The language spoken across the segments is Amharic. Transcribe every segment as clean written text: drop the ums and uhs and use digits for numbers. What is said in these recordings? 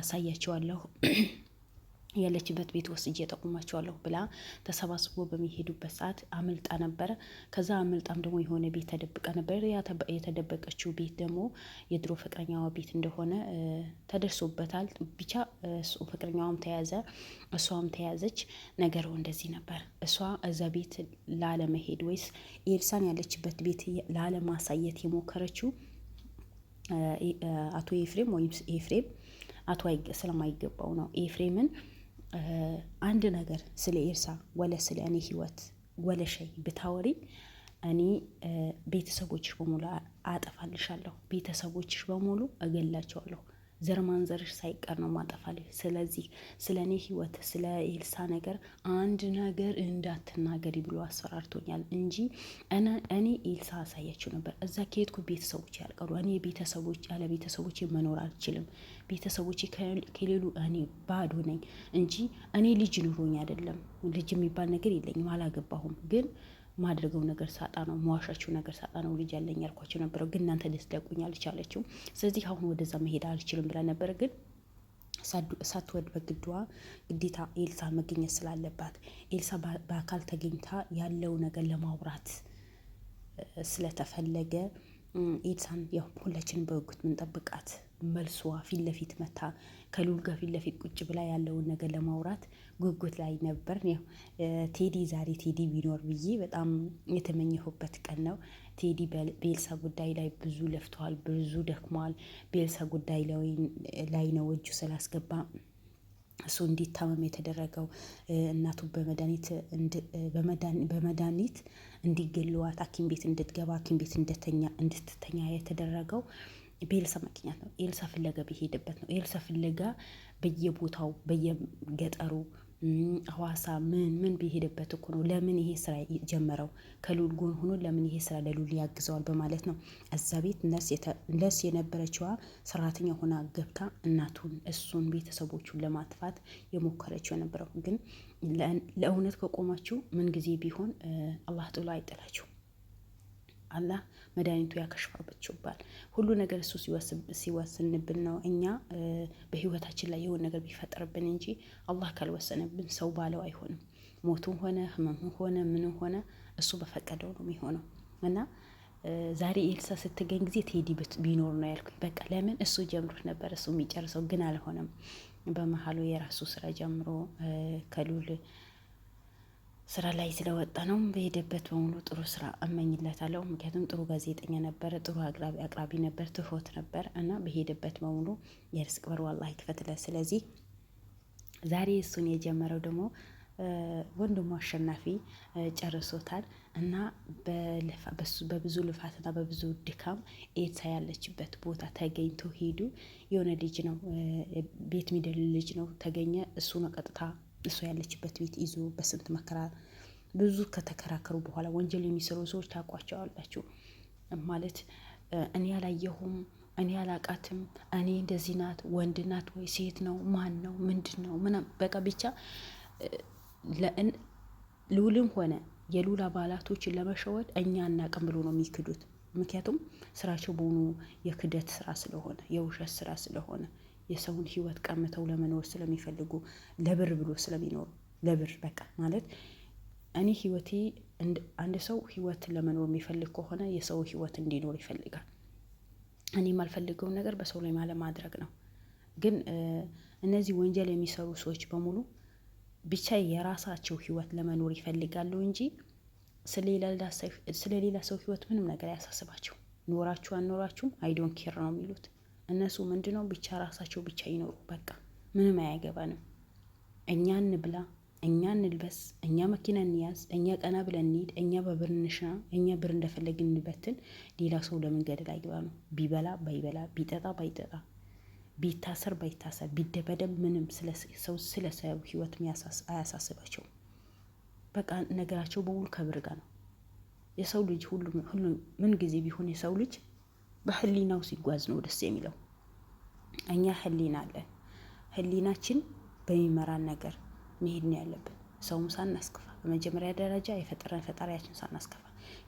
አሳያቸዋለሁ ያለችበት ቤት ወስጄ ጠቁማቸዋለሁ ብላ ተሰባስቦ በሚሄዱበት ሰዓት አምልጣ ነበረ። ከዛ አምልጣም ደግሞ የሆነ ቤት ተደብቃ ነበር። የተደበቀችው ቤት ደግሞ የድሮ ፍቅረኛዋ ቤት እንደሆነ ተደርሶበታል። ብቻ እሱ ፍቅረኛዋም ተያዘ፣ እሷም ተያዘች። ነገሩ እንደዚህ ነበር። እሷ እዛ ቤት ላለመሄድ ወይስ ኤልሳን ያለችበት ቤት ላለማሳየት የሞከረችው አቶ ኤፍሬም ወይም ኤፍሬም አቶ ስለማይገባው ነው። ኤፍሬምን አንድ ነገር ስለ ኤልሳ ወለ ስለ እኔ ህይወት ወለ ሸይ ብታወሪ እኔ ቤተሰቦችሽ በሙሉ አጠፋልሻለሁ፣ ቤተሰቦችሽ በሙሉ እገላቸዋለሁ፣ ዘር ማንዘርሽ ሳይቀር ነው ማጠፋልሽ። ስለዚህ ስለ እኔ ህይወት ስለ ኤልሳ ነገር አንድ ነገር እንዳትናገሪ ብሎ አስፈራርቶኛል እንጂ እኔ ኤልሳ አሳያችሁ ነበር። እዛ ከሄድኩ ቤተሰቦች ያልቀሩ፣ እኔ ቤተሰቦች ያለ ቤተሰቦች መኖር አልችልም። ቤተሰቦች ከሌሉ እኔ ባዶ ነኝ እንጂ እኔ ልጅ ኑሮኝ አይደለም። ልጅ የሚባል ነገር የለኝም፣ አላገባሁም። ግን ማድረገው ነገር ሳጣ ነው፣ መዋሻችሁ ነገር ሳጣ ነው ልጅ ያለኝ ያልኳቸው ነበረው። ግን እናንተ ልትለቁኝ አልቻለችም። ስለዚህ አሁን ወደዛ መሄድ አልችልም ብላ ነበር። ግን ሳትወድ በግዷ ግዴታ ኤልሳ መገኘት ስላለባት ኤልሳ በአካል ተገኝታ ያለው ነገር ለማውራት ስለተፈለገ ኤልሳን ያው ሁላችንም በጉጉት ምንጠብቃት መልሷ ፊት ለፊት መታ ከሉል ጋር ፊት ለፊት ቁጭ ብላ ያለውን ነገር ለማውራት ጉጉት ላይ ነበር። ያው ቴዲ ዛሬ ቴዲ ቢኖር ብዬ በጣም የተመኘሁበት ቀን ነው። ቴዲ በኤልሳ ጉዳይ ላይ ብዙ ለፍተዋል፣ ብዙ ደክመዋል። በኤልሳ ጉዳይ ላይ ነው እጁ ስላስገባ እሱ እንዲታመም የተደረገው፣ እናቱ በመድኃኒት እንዲገለዋት ሐኪም ቤት እንድትገባ ሐኪም ቤት እንድትተኛ የተደረገው በኤልሳ ምክንያት ነው። ኤልሳ ፍለጋ በሄደበት ነው። ኤልሳ ፍለጋ በየቦታው በየገጠሩ ሐዋሳ ምን በሄደበት እኮ ነው። ለምን ይሄ ስራ ጀመረው? ከሉል ጎን ሆኖ ለምን ይሄ ስራ ለሉል ያግዘዋል በማለት ነው። እዛ ቤት ነስ የነበረችዋ ሰራተኛ ሆና ገብታ እናቱን፣ እሱን፣ ቤተሰቦቹን ለማጥፋት የሞከረችው የነበረው። ግን ለእውነት ከቆማችሁ ምን ጊዜ ቢሆን አላህ ጥሎ አይጥላችሁ። አላህ መድኃኒቱ ያከሽፋባችኋል። ሁሉ ነገር እሱ ሲወስንብን ነው እኛ በህይወታችን ላይ የሆነ ነገር ቢፈጠርብን እንጂ አላህ ካልወሰነብን ሰው ባለው አይሆንም። ሞቱም ሆነ ህመምም ሆነ ምንም ሆነ እሱ በፈቀደው ነው የሚሆነው። እና ዛሬ ኤልሳ ስትገኝ ጊዜ ቴዲ ቢኖር ነው ያልኩኝ። በቃ ለምን እሱ ጀምሮት ነበር እሱ የሚጨርሰው፣ ግን አልሆነም። በመሀሉ የራሱ ስራ ጀምሮ ከሉል ስራ ላይ ስለወጣ ነው። በሄደበት በሙሉ ጥሩ ስራ እመኝለታለሁ። ምክንያቱም ጥሩ ጋዜጠኛ ነበር፣ ጥሩ አቅራቢ ነበር፣ ትሁት ነበር እና በሄደበት በሙሉ የርስቅ በር አላህ ይክፈትለት። ስለዚህ ዛሬ እሱን የጀመረው ደግሞ ወንድሙ አሸናፊ ጨርሶታል እና በብዙ ልፋትና በብዙ ድካም ኤልሳ ያለችበት ቦታ ተገኝቶ ሄዱ። የሆነ ልጅ ነው ቤት ሚደል ልጅ ነው ተገኘ። እሱ ነው ቀጥታ እሱ ያለችበት ቤት ይዞ በስንት መከራ ብዙ ከተከራከሩ በኋላ ወንጀል የሚሰሩ ሰዎች ታውቋቸዋላችሁ ማለት እኔ ያላየሁም፣ እኔ ያላቃትም፣ እኔ እንደዚህ ናት፣ ወንድ ናት ወይ ሴት ነው፣ ማን ነው፣ ምንድን ነው ምናምን በቃ ብቻ ልዑልም ሆነ የልዑል አባላቶችን ለመሸወድ እኛ አናቅም ብሎ ነው የሚክዱት። ምክንያቱም ስራቸው በሆኑ የክደት ስራ ስለሆነ የውሸት ስራ ስለሆነ የሰውን ህይወት ቀምተው ለመኖር ስለሚፈልጉ ለብር ብሎ ስለሚኖሩ ለብር በቃ ማለት እኔ ህይወቴ አንድ ሰው ህይወት ለመኖር የሚፈልግ ከሆነ የሰው ህይወት እንዲኖር ይፈልጋል። እኔ የማልፈልገውን ነገር በሰው ላይ ማድረግ ነው። ግን እነዚህ ወንጀል የሚሰሩ ሰዎች በሙሉ ብቻ የራሳቸው ህይወት ለመኖር ይፈልጋሉ እንጂ ስለሌላ ሰው ህይወት ምንም ነገር አያሳስባቸው። ኖራችሁ አኖራችሁም አይዶን ኬር ነው የሚሉት እነሱ። ምንድነው ብቻ ራሳቸው ብቻ ይኖሩ፣ በቃ ምንም አያገባንም። እኛ እንብላ፣ እኛ እንልበስ፣ እኛ መኪና እንያዝ፣ እኛ ቀና ብለን እንሂድ፣ እኛ በብር እንሽና፣ እኛ ብር እንደፈለግን እንበትን። ሌላ ሰው ለምን ገደል አይገባ ነው? ቢበላ ባይበላ፣ ቢጠጣ ባይጠጣ፣ ቢታሰር ባይታሰር፣ ቢደበደብ ምንም ስለ ሰው ህይወት አያሳስባቸው። በቃ ነገራቸው በሙሉ ከብር ጋር ነው። የሰው ልጅ ሁሉ ምን ጊዜ ቢሆን የሰው ልጅ በህሊናው ሲጓዝ ነው ደስ የሚለው። እኛ ህሊና አለን። ህሊናችን በሚመራን ነገር መሄድ ነው ያለብን። ሰውም ሳናስከፋ፣ በመጀመሪያ ደረጃ የፈጠረን ፈጣሪያችን ሳናስከፋ፣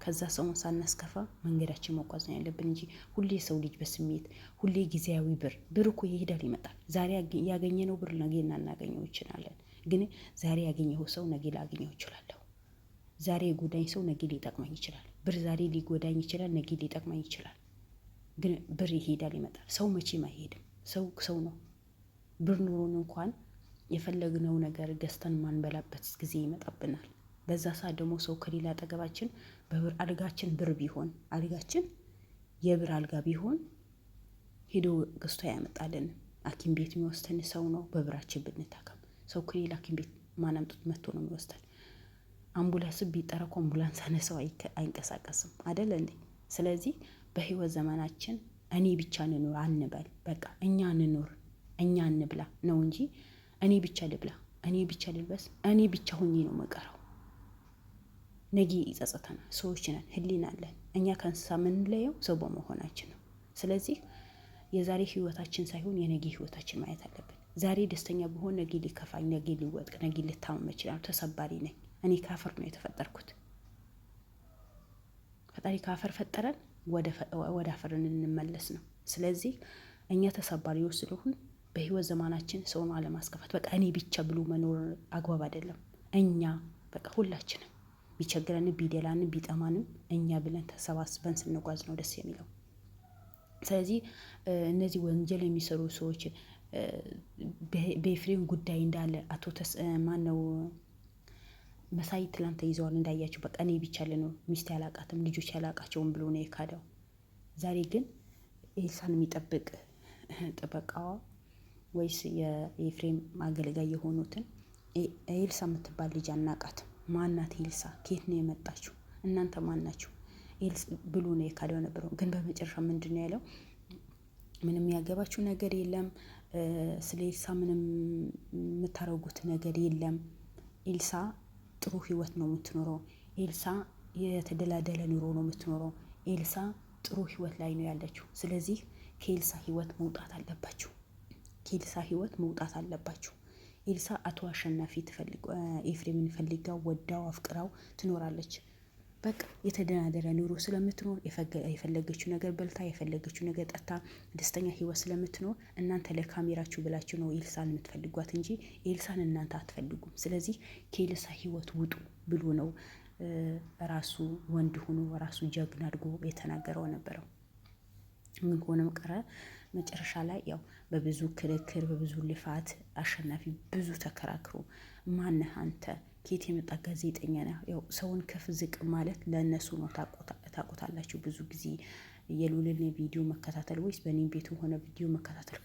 ከዛ ሰውን ሳናስከፋ መንገዳችን መጓዝ ነው ያለብን እንጂ ሁሌ ሰው ልጅ በስሜት ሁሌ ጊዜያዊ ብር እኮ ይሄዳል ይመጣል። ዛሬ ያገኘነው ብር ነገ እናገኘው እንችላለን። ግን ዛሬ ያገኘው ሰው ነገ ላገኘው ይችላለሁ። ዛሬ የጎዳኝ ሰው ነገ ሊጠቅመኝ ይችላል። ብር ዛሬ ሊጎዳኝ ይችላል፣ ነገ ሊጠቅመኝ ይችላል። ግን ብር ይሄዳል ይመጣል። ሰው መቼም አይሄድም። ሰው ነው። ብር ኑሮን እንኳን የፈለግነው ነገር ገዝተን ማንበላበት ጊዜ ይመጣብናል። በዛ ሰዓት ደግሞ ሰው ከሌላ አጠገባችን በብር አልጋችን ብር ቢሆን አልጋችን የብር አልጋ ቢሆን ሄዶ ገዝቶ ያመጣልን። ሐኪም ቤት የሚወስደን ሰው ነው። በብራችን ብንታከም ሰው ከሌላ ሐኪም ቤት ማን አምጥቶ መጥቶ ነው የሚወስደን? አምቡላንስ ቢጠራ እኮ አምቡላንስ አነሰው አይንቀሳቀስም አይደል እንዴ? ስለዚህ በህይወት ዘመናችን እኔ ብቻ እንኑር አንበል። በቃ እኛ እንኑር እኛ እንብላ ነው እንጂ እኔ ብቻ ልብላ፣ እኔ ብቻ ልልበስ፣ እኔ ብቻ ሆኜ ነው መቀረው። ነገ ይጸጸተናል። ሰዎች ነን፣ ህሊና አለን። እኛ ከእንስሳ የምንለየው ሰው በመሆናችን ነው። ስለዚህ የዛሬ ህይወታችን ሳይሆን የነገ ህይወታችን ማየት አለብን። ዛሬ ደስተኛ ብሆን ነገ ሊከፋኝ፣ ነገ ሊወድቅ፣ ነገ ልታመም ይችላል። ተሰባሪ ነኝ። እኔ ከአፈር ነው የተፈጠርኩት። ፈጣሪ ከአፈር ፈጠረን፣ ወደ አፈር እንመለስ ነው። ስለዚህ እኛ ተሰባሪዎች ስለሆን በህይወት ዘመናችን ሰውን አለማስከፋት። በቃ እኔ ብቻ ብሎ መኖር አግባብ አይደለም። እኛ በቃ ሁላችንም ቢቸግረንም ቢደላንም ቢጠማንም እኛ ብለን ተሰባስበን ስንጓዝ ነው ደስ የሚለው። ስለዚህ እነዚህ ወንጀል የሚሰሩ ሰዎች በኤፍሬም ጉዳይ እንዳለ አቶ ማን ነው መሳይ ትላንት ተይዘዋል እንዳያቸው። በቃ እኔ ብቻ ልኖር፣ ሚስት ያላቃትም ልጆች ያላቃቸውም ብሎ ነው የካደው። ዛሬ ግን ኤልሳን የሚጠብቅ ጥበቃዋ ወይስ የኤፍሬም አገልጋይ የሆኑትን ኤልሳ የምትባል ልጅ አናቃት። ማናት ኤልሳ? ከየት ነው የመጣችው? እናንተ ማን ናችሁ? ኤልሳ ብሎ ነው የካደው ነበረው። ግን በመጨረሻ ምንድን ነው ያለው? ምንም ያገባችሁ ነገር የለም፣ ስለ ኤልሳ ምንም የምታረጉት ነገር የለም። ኤልሳ ጥሩ ህይወት ነው የምትኖረው። ኤልሳ የተደላደለ ኑሮ ነው የምትኖረው። ኤልሳ ጥሩ ህይወት ላይ ነው ያለችው። ስለዚህ ከኤልሳ ህይወት መውጣት አለባችሁ። ከኤልሳ ህይወት መውጣት አለባችሁ። ኤልሳ አቶ አሸናፊ ኤፍሬምን ፈልጋው ወዳው አፍቅራው ትኖራለች። በቃ የተደናደረ ኑሮ ስለምትኖር የፈለገችው ነገር በልታ የፈለገችው ነገር ጠጣ ደስተኛ ህይወት ስለምትኖር እናንተ ለካሜራችሁ ብላችሁ ነው ኤልሳን የምትፈልጓት እንጂ ኤልሳን እናንተ አትፈልጉም። ስለዚህ ከኤልሳ ህይወት ውጡ ብሎ ነው ራሱ ወንድ ሆኖ ራሱ ጀግና አድርጎ የተናገረው ነበረው። ምን ሆነም ቀረ መጨረሻ ላይ ያው በብዙ ክርክር በብዙ ልፋት አሸናፊ ብዙ ተከራክሮ ማነህ አንተ ከየት የመጣ ጋዜጠኛ ነህ? ያው ሰውን ከፍ ዝቅ ማለት ለእነሱ ነው። ታውቁታላችሁ። ብዙ ጊዜ የሉልን ቪዲዮ መከታተል ወይስ በእኔም ቤቱ ሆነ ቪዲዮ መከታተል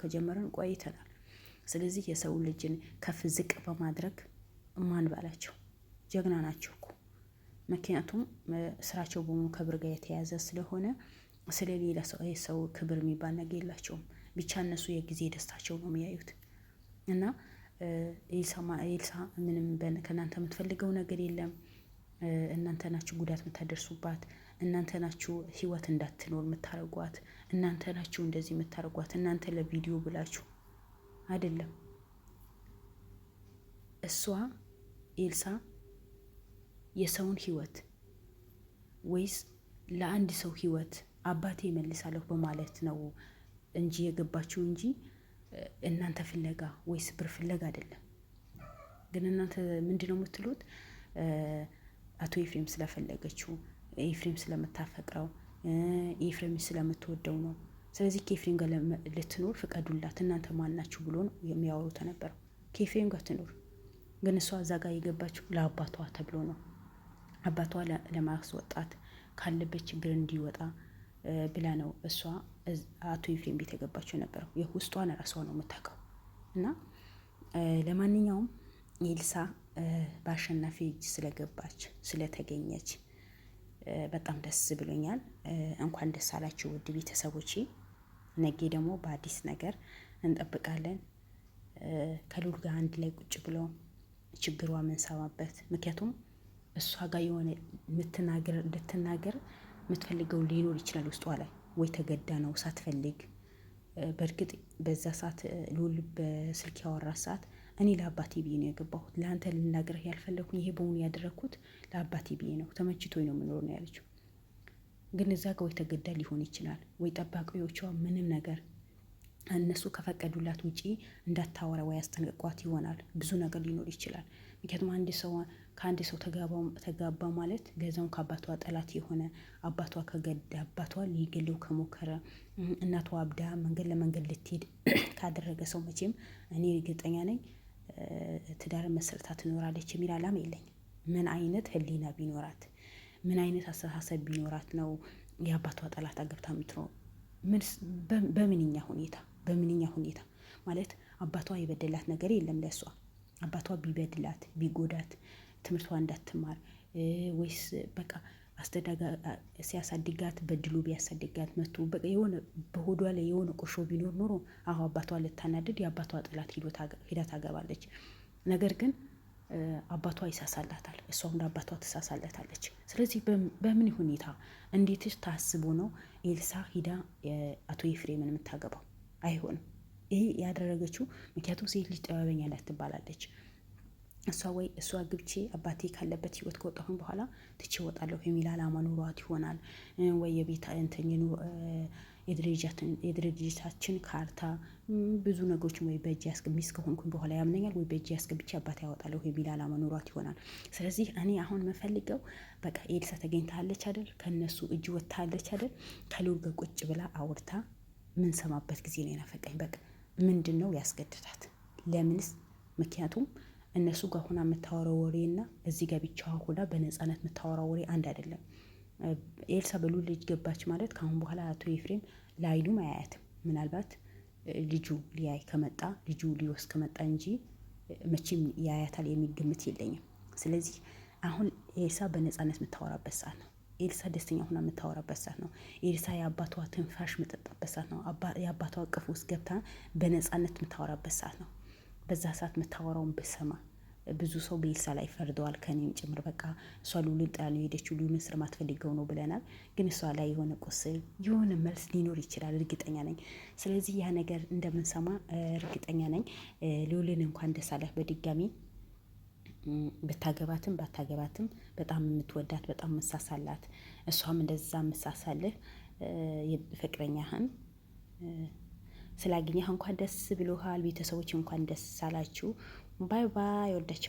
ከጀመረን ቆይተናል። ስለዚህ የሰው ልጅን ከፍ ዝቅ በማድረግ ማን ባላቸው ጀግና ናቸው እኮ። ምክንያቱም ስራቸው በሙሉ ከብር ጋር የተያዘ ስለሆነ ስለሌላ ሰው ክብር የሚባል ነገር የላቸውም። ብቻ እነሱ የጊዜ ደስታቸው ነው የሚያዩት። እና ኤልሳ ምንም ከእናንተ የምትፈልገው ነገር የለም። እናንተ ናችሁ ጉዳት የምታደርሱባት፣ እናንተ ናችሁ ህይወት እንዳትኖር የምታረጓት፣ እናንተ ናችሁ እንደዚህ የምታረጓት። እናንተ ለቪዲዮ ብላችሁ አይደለም። እሷ ኤልሳ የሰውን ህይወት ወይስ ለአንድ ሰው ህይወት አባቴ ይመልሳለሁ በማለት ነው እንጂ የገባችው እንጂ እናንተ ፍለጋ ወይስ ብር ፍለጋ አይደለም። ግን እናንተ ምንድነው የምትሉት? አቶ ኤፍሬም ስለፈለገችው፣ ኤፍሬም ስለምታፈቅረው፣ ኤፍሬም ስለምትወደው ነው። ስለዚህ ከኤፍሬም ጋር ልትኖር ፍቀዱላት እናንተ ማናችሁ ብሎ ነው የሚያወሩት ነበረው። ከኤፍሬም ጋር ትኖር። ግን እሷ እዛ ጋር የገባችው ለአባቷ ተብሎ ነው። አባቷ ለማስወጣት ካለበት ችግር እንዲወጣ ብላ ነው እሷ አቶ ኤፍሬም ቤት የገባችው ነበረው። የውስጧን ራሷ ነው የምታውቀው። እና ለማንኛውም ኤልሳ በአሸናፊ እጅ ስለገባች ስለተገኘች በጣም ደስ ብሎኛል። እንኳን ደስ አላችሁ ውድ ቤተሰቦቼ። ነገ ደግሞ በአዲስ ነገር እንጠብቃለን። ከሉል ጋር አንድ ላይ ቁጭ ብሎ ችግሯ ምንሰማበት። ምክንያቱም እሷ ጋር የሆነ ልትናገር የምትፈልገው ሊኖር ይችላል ውስጧ ላይ፣ ወይ ተገዳ ነው ሳትፈልግ። በእርግጥ በዛ ሰዓት ሉል በስልክ ያወራት ሰዓት እኔ ለአባቴ ብዬ ነው የገባሁት። ለአንተ ልናገርህ ያልፈለግኩኝ ይሄ በሙሉ ያደረግኩት ለአባቴ ብዬ ነው። ተመችቶኝ ነው የምኖር ነው ያለችው። ግን እዛ ጋር ወይ ተገዳ ሊሆን ይችላል ወይ ጠባቂዎቿ ምንም ነገር እነሱ ከፈቀዱላት ውጪ እንዳታወራ ወይ ያስጠነቅቋት ይሆናል። ብዙ ነገር ሊኖር ይችላል። ምክንያቱም ከአንድ ሰው ተጋባ ማለት ለዛውን ከአባቷ ጠላት የሆነ አባቷ ከገዳ አባቷ ሊገለው ከሞከረ እናቷ አብዳ መንገድ ለመንገድ ልትሄድ ካደረገ ሰው መቼም እኔ እርግጠኛ ነኝ ትዳር መስርታ ትኖራለች የሚል አላማ የለኝ። ምን አይነት ህሊና ቢኖራት ምን አይነት አስተሳሰብ ቢኖራት ነው የአባቷ ጠላት አገብታ የምትኖር? በምንኛ ሁኔታ ማለት አባቷ የበደላት ነገር የለም ለሷ። አባቷ ቢበድላት ቢጎዳት ትምህርቷ እንዳትማር ወይስ በቃ ሲያሳድጋት በድሉ ቢያሳድጋት መቶ በቃ የሆነ በሆዷ ላይ የሆነ ቁርሾ ቢኖር ኖሮ አባቷ ልታናድድ የአባቷ ጥላት ሂዳ ታገባለች። ነገር ግን አባቷ ይሳሳላታል፣ እሷም ለአባቷ ትሳሳለታለች። ስለዚህ በምን ሁኔታ እንዴትስ ታስቦ ነው ኤልሳ ሂዳ አቶ ኤፍሬምን የምታገባው? አይሆንም። ይሄ ያደረገችው ምክንያቱም ሴት ልጅ ጥበበኛ ናት ትባላለች። እሷ ግብቼ አባቴ ካለበት ህይወት ከወጣሁን በኋላ ትቼ እወጣለሁ የሚል አላማ ኑሯት ይሆናል። ወይ የቤት የድርጅታችን ካርታ ብዙ ነገሮችን ወይ በእጅ ሚስት ከሆንኩኝ በኋላ ያምነኛል ወይ በእጅ ያስገብቼ አባቴ ያወጣለሁ የሚል አላማ ኑሯት ይሆናል። ስለዚህ እኔ አሁን የምፈልገው በቃ ኤልሳ ተገኝታለች አይደል? ከነሱ እጅ ወጥታለች አይደል? ከልዑል ጋር ቁጭ ብላ አውርታ ምን ሰማበት ጊዜ ነው የናፈቀኝ። በቃ ምንድን ነው ያስገድዳት? ለምንስ? ምክንያቱም እነሱ ጋር ሆና የምታወራው ወሬ እና እዚህ ጋር ብቻዋ ሆና በነፃነት የምታወራው ወሬ አንድ አይደለም። ኤልሳ በልዑል ልጅ ገባች ማለት ከአሁን በኋላ አቶ ኤፍሬም ለአይኑም አያያትም። ምናልባት ልጁ ሊያይ ከመጣ ልጁ ሊወስድ ከመጣ እንጂ መቼም ያያታል የሚል ግምት የለኝም። ስለዚህ አሁን ኤልሳ በነፃነት የምታወራበት ሰዓት ነው። ኤልሳ ደስተኛ ሆና የምታወራበት ሰዓት ነው። ኤልሳ የአባቷ ትንፋሽ የምጠጣበት ሰዓት ነው። የአባቷ እቅፍ ውስጥ ገብታ በነፃነት የምታወራበት ሰዓት ነው። በዛ ሰዓት የምታወራውን ብሰማ ብዙ ሰው በኤልሳ ላይ ፈርደዋል፣ ከኔም ጭምር። በቃ እሷ ልዑልን ጥላ ነው የሄደችው፣ ልዑልን ስለማትፈልገው ነው ብለናል። ግን እሷ ላይ የሆነ ቁስል የሆነ መልስ ሊኖር ይችላል፣ እርግጠኛ ነኝ። ስለዚህ ያ ነገር እንደምንሰማ እርግጠኛ ነኝ። ልዑልን እንኳን ደስ አለህ በድጋሚ ብታገባትም ባታገባትም በጣም የምትወዳት በጣም መሳሳላት፣ እሷም እንደዛ መሳሳልህ ፍቅረኛህን ስላገኘህ እንኳን ደስ ብሎሃል። ቤተሰቦች እንኳን ደስ አላችሁ። ባይ ባይ። ወዳቸዋለሁ።